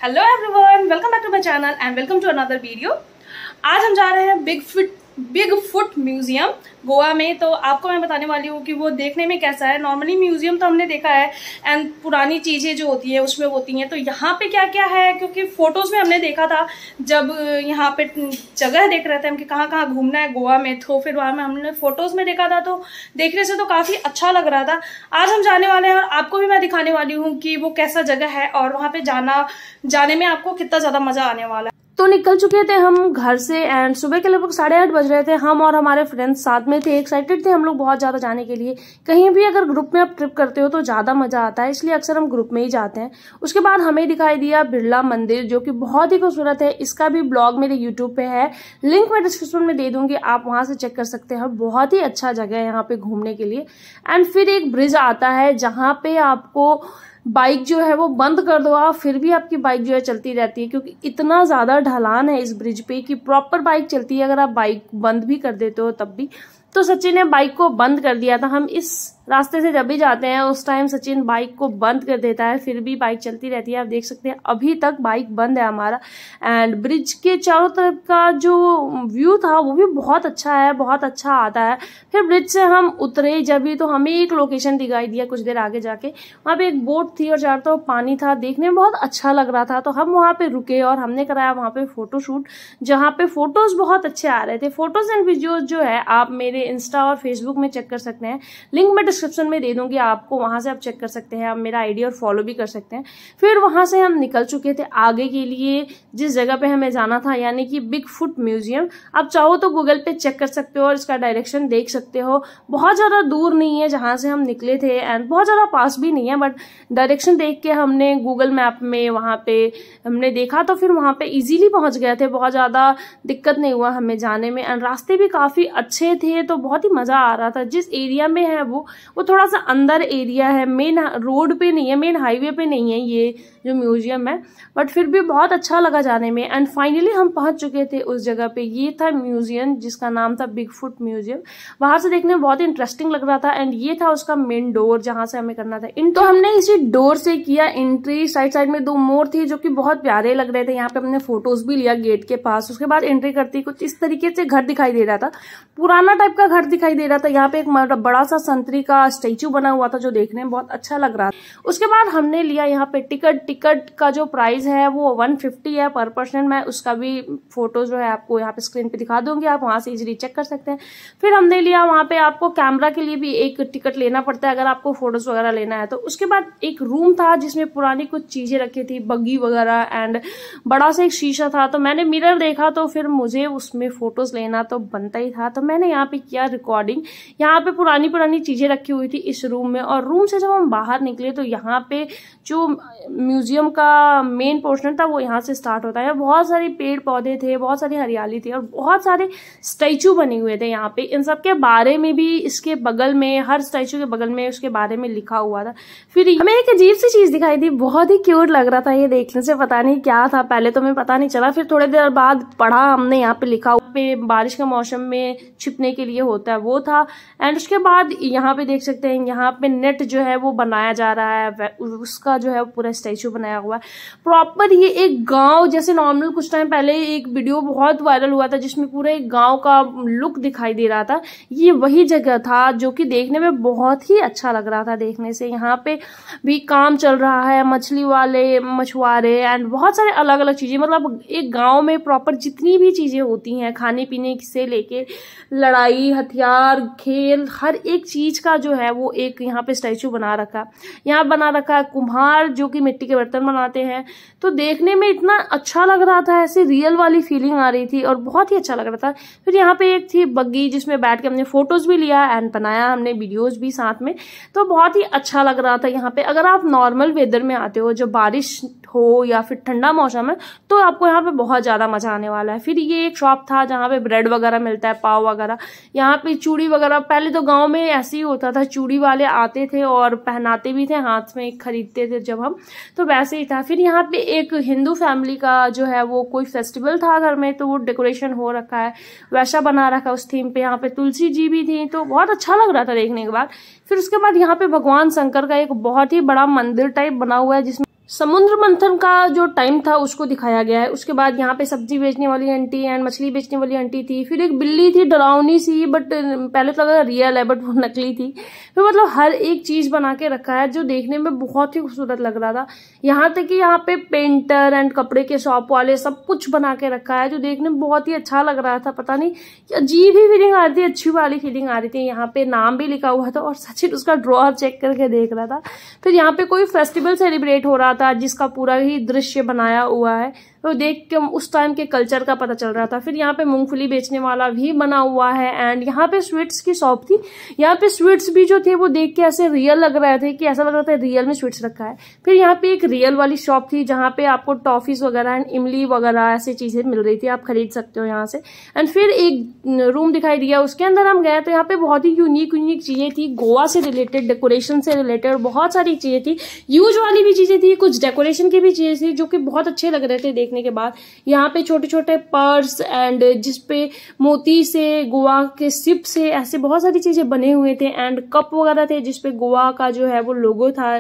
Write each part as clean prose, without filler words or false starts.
Hello everyone, welcome back to my channel and welcome to another video. आज हम जा रहे हैं बिग फुट म्यूजियम गोवा में। तो आपको मैं बताने वाली हूँ कि वो देखने में कैसा है। नॉर्मली म्यूजियम तो हमने देखा है एंड पुरानी चीजें जो होती है उसमें होती हैं, तो यहाँ पे क्या क्या है, क्योंकि फोटोज में हमने देखा था जब यहाँ पे जगह देख रहे थे हम कि कहाँ कहाँ घूमना है गोवा में, तो फिर वहां में हमने फोटोज में देखा था तो देखने से तो काफी अच्छा लग रहा था। आज हम जाने वाले हैं और आपको भी मैं दिखाने वाली हूँ कि वो कैसा जगह है और वहां पे जाने में आपको कितना ज्यादा मजा आने वाला है। तो निकल चुके थे हम घर से एंड सुबह के लगभग 8:30 बज रहे थे। हम और हमारे फ्रेंड्स साथ में थे, एक्साइटेड थे हम लोग बहुत ज्यादा जाने के लिए। कहीं भी अगर ग्रुप में आप ट्रिप करते हो तो ज्यादा मजा आता है, इसलिए अक्सर हम ग्रुप में ही जाते हैं। उसके बाद हमें दिखाई दिया बिरला मंदिर, जो कि बहुत ही खूबसूरत है। इसका भी ब्लॉग मेरे यूट्यूब पे है, लिंक मैं डिस्क्रिप्शन में दे दूंगी, आप वहां से चेक कर सकते हैं। बहुत ही अच्छा जगह है यहाँ पे घूमने के लिए। एंड फिर एक ब्रिज आता है जहाँ पे आपको बाइक जो है वो बंद कर दो आप, फिर भी आपकी बाइक जो है चलती रहती है, क्योंकि इतना ज्यादा ढलान है इस ब्रिज पे कि प्रॉपर बाइक चलती है। अगर आप बाइक बंद भी कर देते हो तब भी। तो सचिन ने बाइक को बंद कर दिया था। हम इस रास्ते से जब भी जाते हैं उस टाइम सचिन बाइक को बंद कर देता है, फिर भी बाइक चलती रहती है। आप देख सकते हैं अभी तक बाइक बंद है हमारा। एंड ब्रिज के चारों तरफ का जो व्यू था वो भी बहुत अच्छा है, बहुत अच्छा आता है। फिर ब्रिज से हम उतरे जब भी, तो हमें एक लोकेशन दिखाई दिया कुछ देर आगे जाके। वहां पे एक बोट थी और चारों तरफ पानी था, देखने में बहुत अच्छा लग रहा था। तो हम वहां पे रुके और हमने कराया वहां पे फोटो शूट, जहां पे फोटोज बहुत अच्छे आ रहे थे। फोटोज एंड वीडियोज जो है आप मेरे इंस्टा और फेसबुक में चेक कर सकते हैं, लिंक मैं डिस्क्रिप्शन में दे दूंगी आपको, वहां से आप चेक कर सकते हैं। आप मेरा आईडी और फॉलो भी कर सकते हैं। फिर वहां से हम निकल चुके थे आगे के लिए जिस जगह पे हमें जाना था, यानी कि बिग फुट म्यूजियम। आप चाहो तो गूगल पे चेक कर सकते हो और इसका डायरेक्शन देख सकते हो। बहुत ज्यादा दूर नहीं है जहां से हम निकले थे एंड बहुत ज्यादा पास भी नहीं है, बट डायरेक्शन देख के हमने गूगल मैप में वहां पे हमने देखा तो फिर वहां पे इजीली पहुंच गए थे। बहुत ज्यादा दिक्कत नहीं हुआ हमें जाने में एंड रास्ते भी काफी अच्छे थे, तो बहुत ही मजा आ रहा था। जिस एरिया में है वो थोड़ा सा अंदर एरिया है, मेन रोड पे नहीं है, मेन हाईवे पे नहीं है ये जो म्यूजियम है, बट फिर भी बहुत अच्छा लगा जाने में। एंड फाइनली हम पहुंच चुके थे उस जगह पे। ये था म्यूजियम जिसका नाम था बिग फुट म्यूजियम। बाहर से देखने में बहुत ही इंटरेस्टिंग लग रहा था एंड ये था उसका मेन डोर जहां से हमें करना था तो हमने इसी डोर से किया एंट्री। साइड में 2 मोर थी जो कि बहुत प्यारे लग रहे थे। यहाँ पे हमने फोटोज भी लिया गेट के पास। उसके बाद एंट्री करती कुछ इस तरीके से घर दिखाई दे रहा था, पुराना टाइप का घर दिखाई दे रहा था। यहाँ पे एक बड़ा सा संतरी का स्टेचू बना हुआ था जो देखने में बहुत अच्छा लग रहा था। उसके बाद हमने लिया यहाँ पे टिकट का जो प्राइस है वो 150 है पर पर्सन। मैं उसका भी फोटो जो है आपको यहाँ पे स्क्रीन पे दिखा दूंगी, आप वहां से इजीली चेक कर सकते हैं। फिर हमने लिया वहां पे, आपको कैमरा के लिए भी एक टिकट लेना पड़ता है अगर आपको फोटोज वगैरह लेना है तो। उसके बाद एक रूम था जिसमें पुरानी कुछ चीजें रखी थी, बग्गी वगैरह एंड बड़ा सा एक शीशा था। तो मैंने मिरर देखा तो फिर मुझे उसमें फोटोज लेना तो बनता ही था, तो मैंने यहाँ पे किया रिकॉर्डिंग। यहाँ पे पुरानी चीजें रखी हुई थी इस रूम में। और रूम से जब हम बाहर निकले तो यहाँ पे जो म्यूजियम का मेन पोर्शन था वो यहाँ से स्टार्ट होता है। बहुत सारे पेड़ पौधे थे, बहुत सारी हरियाली थी और बहुत सारे स्टैचू बने हुए थे यहाँ पे। इन सब के बारे में भी इसके बगल में, हर स्टैचू के बगल में उसके बारे में लिखा हुआ था। फिर हमें एक अजीब सी चीज दिखाई दी, बहुत ही क्यूट लग रहा था ये देखने से, पता नहीं क्या था। पहले तो हमें पता नहीं चला, फिर थोड़ी देर बाद पढ़ा हमने, यहाँ पे लिखा पे बारिश के मौसम में छिपने के लिए होता है वो था। एंड उसके बाद यहाँ पे देख सकते हैं यहाँ पे नेट जो है वो बनाया जा रहा है, उसका जो है पूरा स्टैचू बनाया हुआ है प्रॉपर। ये एक गांव जैसे, नॉर्मल कुछ टाइम पहले एक वीडियो बहुत वायरल हुआ था जिसमें पूरे एक गांव का लुक दिखाई दे रहा था, ये वही जगह था जो कि देखने में बहुत ही अच्छा लग रहा था देखने से। यहाँ पे भी काम चल रहा है, मछली वाले, मछुआरे एंड बहुत सारे अलग अलग चीजें। मतलब एक गांव में प्रॉपर जितनी भी चीजें होती हैं खाने पीने से लेके लड़ाई, हथियार, खेल, हर एक चीज का जो है वो एक यहाँ पे स्टैचू बना रखा। यहाँ बना रखा है कुम्हार जो कि मिट्टी के बर्तन बनाते हैं। तो देखने में इतना अच्छा लग रहा था, ऐसे रियल वाली फीलिंग आ रही थी और बहुत ही अच्छा लग रहा था। फिर यहाँ पे एक थी बग्गी जिसमें बैठ के हमने फोटोज भी लिया एंड बनाया हमने वीडियोज भी साथ में, तो बहुत ही अच्छा लग रहा था। यहाँ पे अगर आप नॉर्मल वेदर में आते हो, जब बारिश हो या फिर ठंडा मौसम है, तो आपको यहाँ पे बहुत ज्यादा मजा आने वाला है। फिर ये एक शॉप था जहाँ पे ब्रेड वगैरह मिलता है, पाव वगैरह, यहाँ पे चूड़ी वगैरह। पहले तो गांव में ऐसे ही होता था, चूड़ी वाले आते थे और पहनाते भी थे, हाथ में खरीदते थे जब हम, तो वैसे ही था। फिर यहाँ पे एक हिंदू फैमिली का जो है वो कोई फेस्टिवल था घर में, तो वो डेकोरेशन हो रखा है, वैसा बना रखा उस थीम पे। यहाँ पे तुलसी जी भी थी, तो बहुत अच्छा लग रहा था देखने के बाद। फिर उसके बाद यहाँ पे भगवान शंकर का एक बहुत ही बड़ा मंदिर टाइप बना हुआ है जिसमें समुद्र मंथन का जो टाइम था उसको दिखाया गया है। उसके बाद यहाँ पे सब्जी बेचने वाली आंटी एंड मछली बेचने वाली आंटी थी। फिर एक बिल्ली थी डरावनी सी, बट पहले तो लगा रियल है बट वो नकली थी। फिर मतलब हर एक चीज बना के रखा है जो देखने में बहुत ही खूबसूरत लग रहा था। यहाँ तक कि यहाँ पे पेंटर एंड कपड़े के शॉप वाले सब कुछ बना के रखा है जो देखने में बहुत ही अच्छा लग रहा था। पता नहीं अजीब ही फीलिंग आ रही थी, अच्छी वाली फीलिंग आ रही थी। यहाँ पे नाम भी लिखा हुआ था और सचिन उसका ड्रॉअर चेक करके देख रहा था। फिर यहाँ पे कोई फेस्टिवल सेलिब्रेट हो रहा था जिसका पूरा ही दृश्य बनाया हुआ है, तो देख के उस टाइम के कल्चर का पता चल रहा था। फिर यहाँ पे मूंगफली बेचने वाला भी बना हुआ है एंड यहाँ पे स्वीट्स की शॉप थी। यहाँ पे स्वीट्स भी जो थे वो देख के ऐसे रियल लग रहे थे कि ऐसा लग रहा था रियल में स्वीट्स रखा है। फिर यहाँ पे एक रियल वाली शॉप थी जहाँ पे आपको टॉफीज वगैरह एंड इमली वगैरह ऐसी चीजें मिल रही थी, आप खरीद सकते हो यहाँ से। एंड फिर एक रूम दिखाई दिया, उसके अंदर हम गए तो यहाँ पे बहुत ही यूनिक चीजें थी, गोवा से रिलेटेड, डेकोरेशन से रिलेटेड बहुत सारी चीजें थी। यूज वाली भी चीजें थी, कुछ डेकोरेशन की भी चीजें थी जो कि बहुत अच्छे लग रहे थे देखने के बाद। यहाँ पे छोटे छोटे पर्स एंड जिसपे मोती से, गोवा के सिप से ऐसे बहुत सारी चीजें बने हुए थे एंड कप वगैरह थे जिसपे गोवा का जो है वो लोगो था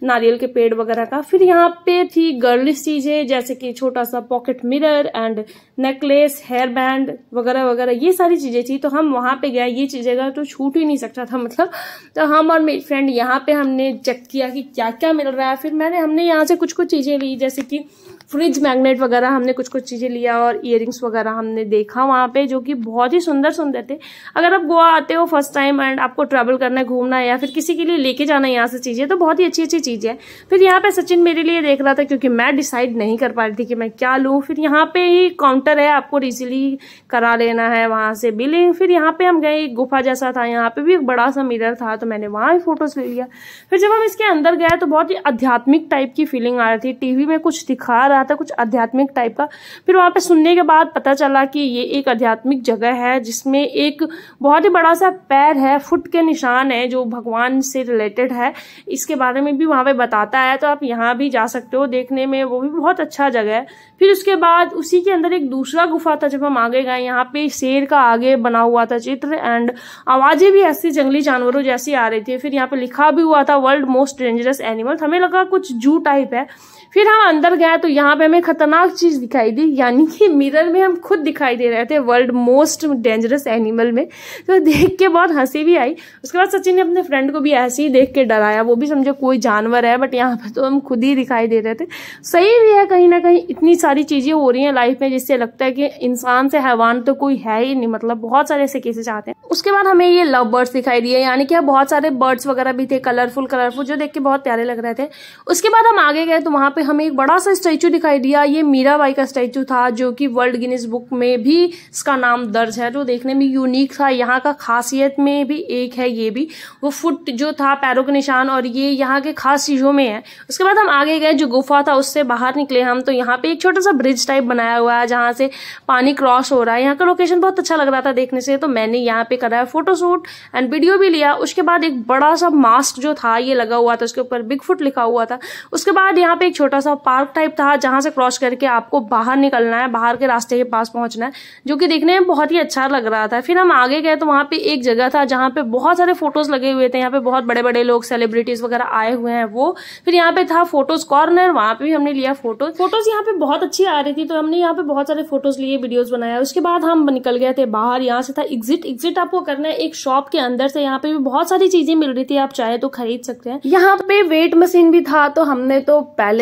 नारियल के पेड़ वगैरह का। फिर यहाँ पे थी गर्लिश चीजें जैसे कि छोटा सा pocket mirror and necklace, hair band वगैरह वगैरह, ये सारी चीजें थी। तो हम वहां पे गए, ये चीजें तो छूट ही नहीं सकता था मतलब। तो हम और मेरी फ्रेंड यहाँ पे हमने चेक किया कि क्या क्या मिल रहा है। फिर हमने यहाँ से कुछ चीजें ली जैसे कि फ्रिज मैग्नेट वगैरह, हमने कुछ चीजें लिया और इयररिंग्स वगैरह हमने देखा वहां पे जो कि बहुत ही सुंदर थे। अगर आप गोवा आते हो फर्स्ट टाइम एंड आपको ट्रैवल करना है, घूमना है या फिर किसी के लिए लेके जाना है यहाँ से चीजें, तो बहुत ही अच्छी चीजें है। फिर यहाँ पे सचिन मेरे लिए देख रहा था क्योंकि मैं डिसाइड नहीं कर पा रही थी कि मैं क्या लूँ। फिर यहाँ पे ही काउंटर है, आपको इजीली करा लेना है वहां से बिलिंग। फिर यहाँ पे हम गए, एक गुफा जैसा था, यहाँ पे भी एक बड़ा सा मिरर था तो मैंने वहां भी फोटोज ले लिया। फिर जब हम इसके अंदर गए तो बहुत ही आध्यात्मिक टाइप की फीलिंग आ रही थी, टीवी में कुछ दिखा रहा था कुछ आध्यात्मिक टाइप का। फिर वहां पे सुनने के बाद पता चला कि ये एक आध्यात्मिक जगह है जिसमें एक बहुत ही बड़ा सा पैर है, फुट के निशान है जो भगवान से रिलेटेड है। इसके बारे में भी वहां पे बताता है, तो आप यहाँ भी जा सकते हो देखने में, वो भी बहुत अच्छा जगह है। फिर उसके बाद उसी के अंदर एक दूसरा गुफा था। जब हम आगे गए यहाँ पे शेर का आगे बना हुआ था चित्र एंड आवाजें भी ऐसी जंगली जानवरों जैसी आ रही थी। फिर यहाँ पे लिखा भी हुआ था वर्ल्ड मोस्ट डेंजरस एनिमल, हमें लगा कुछ जू टाइप है। फिर हम अंदर गए तो यहाँ पे हमें खतरनाक चीज दिखाई दी, यानी कि मिरर में हम खुद दिखाई दे रहे थे वर्ल्ड मोस्ट डेंजरस एनिमल में। तो देख के बहुत हंसी भी आई। उसके बाद सचिन ने अपने फ्रेंड को भी ऐसे ही देख के डराया, वो भी समझे कोई जानवर है, बट यहाँ पे तो हम खुद ही दिखाई दे रहे थे। सही भी है, कहीं ना कहीं इतनी सारी चीजें हो रही है लाइफ में जिससे लगता है कि इंसान से हैवान तो कोई है ही नहीं, मतलब बहुत सारे ऐसे केसेस आते हैं। उसके बाद हमें ये लव बर्ड्स दिखाई दिए, यानी कि बहुत सारे बर्ड्स वगैरह भी थे कलरफुल जो देख के बहुत प्यारे लग रहे थे। उसके बाद हम आगे गए तो वहां पे हमें एक बड़ा सा स्टैचू दिखाई दिया। ये मीराबाई का स्टैचू था जो कि वर्ल्ड गिनीज बुक में भी इसका नाम दर्ज है, जो देखने में यूनिक था। यहाँ का खासियत में भी एक है ये भी, वो फुट जो था पैरों के निशान, और ये यहाँ के खास चीजों में है। उसके बाद हम आगे गए, जो गुफा था उससे बाहर निकले हम, तो यहाँ पे एक छोटा सा ब्रिज टाइप बनाया हुआ है जहाँ से पानी क्रॉस हो रहा है। यहाँ का लोकेशन बहुत अच्छा लग रहा था देखने से, तो मैंने यहाँ पे कराया फोटोशूट एंड वीडियो भी लिया। उसके बाद एक बड़ा सा मास्क जो था ये लगा हुआ था, उसके ऊपर बिग फुट लिखा हुआ था। उसके बाद यहाँ पे एक छोटा सा पार्क टाइप था जहां से क्रॉस करके आपको बाहर निकलना है, बाहर के रास्ते के पास पहुंचना है, जो कि देखने में बहुत ही अच्छा लग रहा था। फिर हम आगे गए तो वहां पे एक जगह था जहां पे बहुत सारे फोटोज लगे हुए थे। यहाँ पे बहुत बड़े बड़े लोग, सेलिब्रिटीज वगैरह आए हुए हैं वो। फिर यहाँ पे था फोटोज कॉर्नर, वहां पे भी हमने लिया फोटोज यहाँ पे बहुत अच्छी आ रही थी, तो हमने यहाँ पे बहुत सारे फोटोज लिए, वीडियोज बनाया। उसके बाद हम निकल गए थे बाहर। यहाँ से था एग्जिट आपको करना है एक शॉप के अंदर से। यहाँ पे भी बहुत सारी चीजें मिल रही थी, आप चाहे तो खरीद सकते हैं। यहाँ पे वेट मशीन भी था, तो हमने तो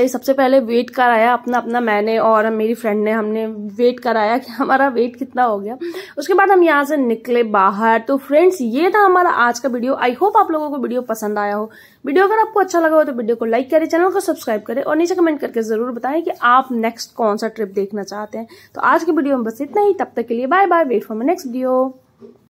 सबसे पहले वेट कराया अपना मैंने और मेरी फ्रेंड ने, हमने वेट कराया कि हमारा वेट कितना हो गया। उसके बाद हम यहाँ से निकले बाहर। तो फ्रेंड्स, ये था हमारा आज का वीडियो। आई होप आप लोगों को वीडियो पसंद आया हो। वीडियो अगर आपको अच्छा लगा हो तो वीडियो को लाइक करें, चैनल को सब्सक्राइब करें और नीचे कमेंट करके जरूर बताएं कि आप नेक्स्ट कौन सा ट्रिप देखना चाहते हैं। तो आज की वीडियो में बस इतना ही, तब तक के लिए bye bye, wait for my next video.